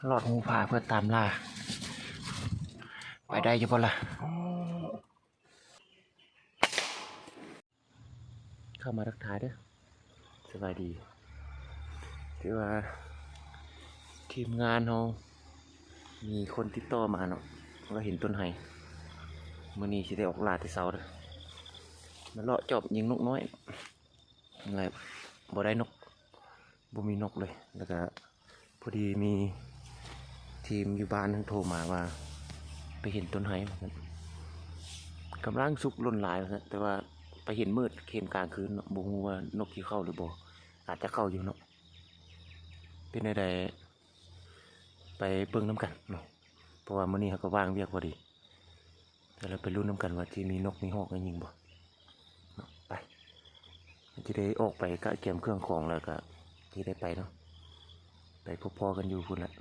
หลอดหูผาเพื่อตามล่าไปได้ยังบ่ล่ะเข้ามาทักทายเด้อสบายดีที่ว่าทีมงานเรามีคนติดต่อมาเนาะก็เห็นต้นไห้มื้อนี้สิได้ออกล่าแต่เช้าเด้อมาเลาะจอบยิงนกน้อยอะไรบ่ได้นกบ่มีนกเลยแล้วก็พอดีมีทีมอยู่บ้านโทรมาว่าไปเห็นต้นไห้กำลังสุกล้นหลายนะแต่ว่าไปเห็นมืดเห็นกลางคืนเนาะบ่ฮู้ว่านกที่เข้าหรือบ่อาจจะเข้าอยู่เนาะเป็นใดไปเบิ่งน้ำกันเนาะเพราะว่ามื้อนี้เขาก็ว่างเวียกพอดีแต่เราไปลุ้นน้ำกันว่าที่มีนกมีฮอกกันยิงบ่ไปที่ได้ออกไปกะเก็บเครื่องของแล้วก็ที่ได้ไปเนาะไปพบพ่อกันอยู่พุ่นละ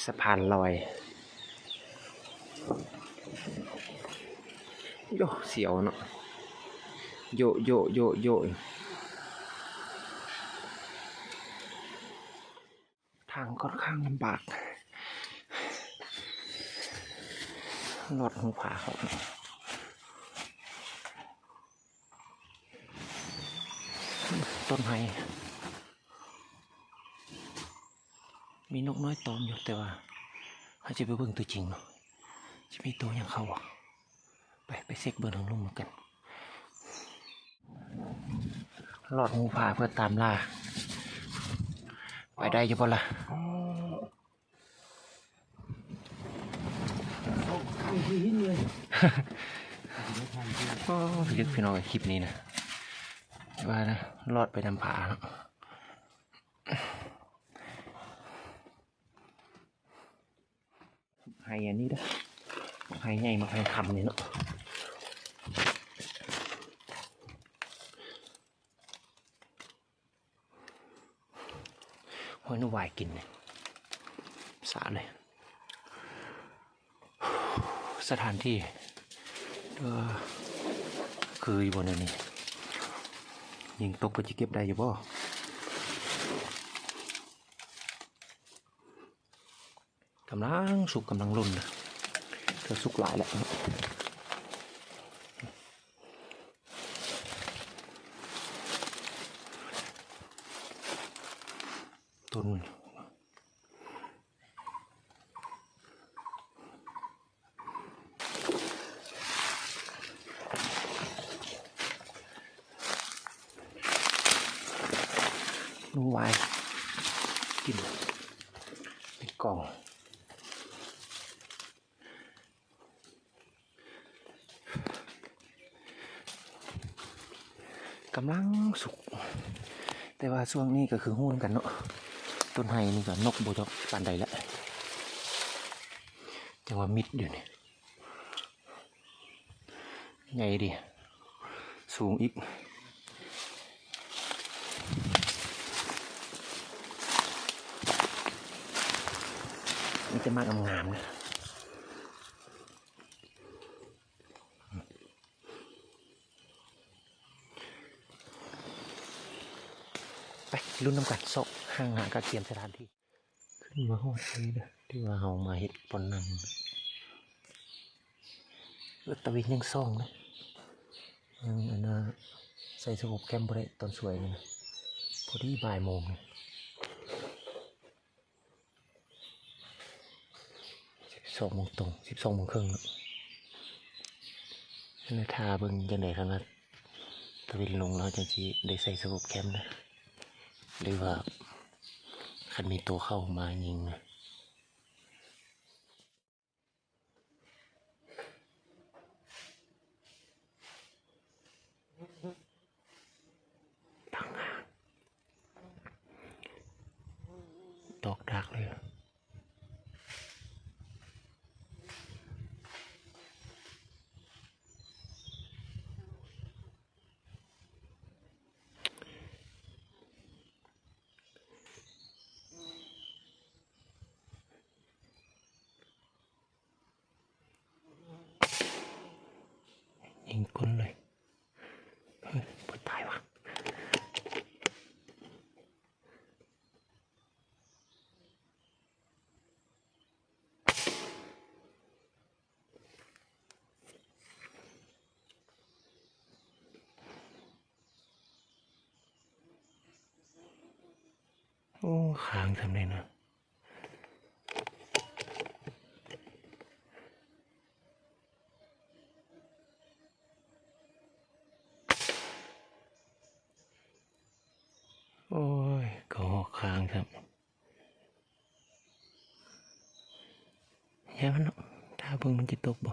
สะพานลอยโยเสียวเนาะโยทางค่อนข้างลำบากหลอดหูผาเขาต้นไม้มีนกน้อยตอมอยู่แต่ว่าเขาจะไปเบิ่งตัวจริงเนาะจะมีตัวอย่างเขาไปเช็คเบอร์ทางลุ่มกันหลอดหูผาเพื่อตามล่าไปได้ยังบ่ล่ะโอ้พี่ลึกพี่น้องคลิปนี้นะว่านะรอดไปนำผาเนาะไฮอันนี้ด้วยไฮใหญ่มาไฮคำนี่เนาะหอยนวายกินเนี่ยสาเลยสถานที่คืออยู่บนนี้ยิงตกไปจะเก็บได้อยู่บ่กำลังสุกกำลังรุ่นนะเธอสุกหลายแหละต้นนุ่งวายกินเป็นกล่องกำลังสุกแต่ว่าช่วงนี้ก็คือหู้นกันเนาะต้นไฮนี่ก็นกโบจอกปานใดละจังว่ามิดอยู่เนี่ยใหญ่ดิสูงอีกมันจะมากงามๆนะไปรุ่นน้ำกัดโซห่างหากระเทียมสถานที่ขึ้นมาหอดนี้นะที่ว่าเรามาเห็ดปนนั่นตะวินยังซ่องนะอันน่ะใส่สกปแคมเบรตตอนสวยเลยนะพอดีบ่ายโมง12 โมงตรง12 โมงครึ่งนะทาเบิ่งจังได๋ครับนะตะวินลงแล้วจังสิได้ใส่สกปแคมนะหรือว่าคันมีตัวเข้ามายิงนะพังหางดอกดักเลยยิงก้นเลยเฮ้ยปวดตายวะ โอ้ค้างทำได้นะโอ้ยก็หอกค้างครับแย่มันเนาะถ้าเพิ่งมันจะตกบ่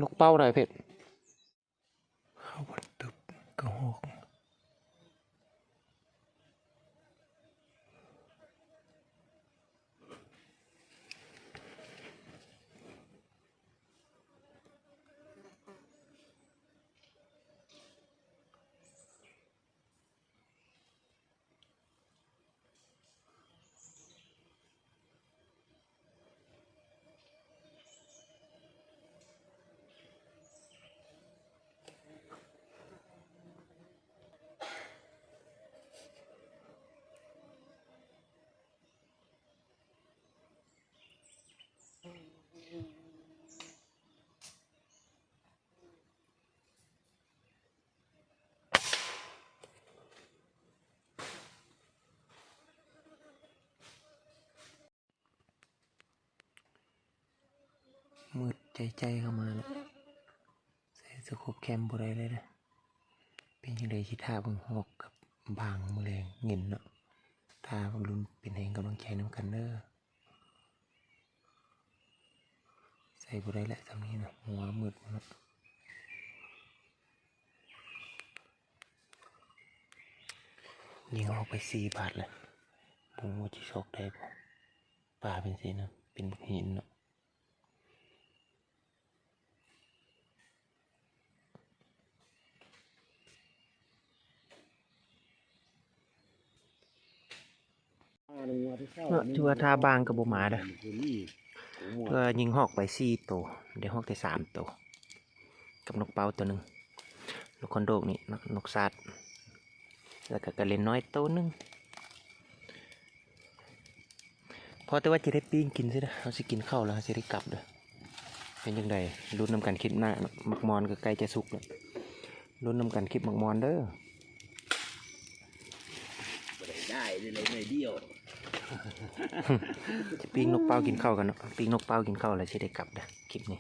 นกเป้าได้เพชรเข้าบนตึบก็หอกมืดใจเข้ามาแล้วใส่สโคปแคมบ่ได้เลยนะเป็นยังไงที่ท่าเบิ่งหอกกับบางมือแรงเงินเนาะท่าบำรุงเป็นแห่งกำลังใจน้ำกันเด้อใส่บ่ได้แหละทำนี้นะหัวมืดหมดยิงออกไป4 บาทเลยบุ้งว่าจะโชคได้บ่ป่าเป็นสินะเป็นหินเนาะถือว่าท่าบางกับบ่หมาเด้อเพื่อยิงหอกไป4 ตัวเดี๋ยวหอกได้3 ตัวกับนกเป้าตัวหนึ่งนกคอนโดกนี่นกซาดแล้วก็กระเล่นน้อยตัวหนึ่งพอแต่ว่าจะได้ปิ้งกินซินะเราจะกินข้าวแล้วเราจะได้กลับเด้อเป็นยังไงรุ่นนำกันคลิปหน้ามักมอนก็ใกล้จะสุกแล้วรุ่นนำกันคลิปมักมอนเด้อได้เลยเดียว จะปิ้งนกเป้ากินข้าวกันเนาะปิ้งนกเป้ากินข้าวแล้วจะได้กลับเด้อคลิปนี้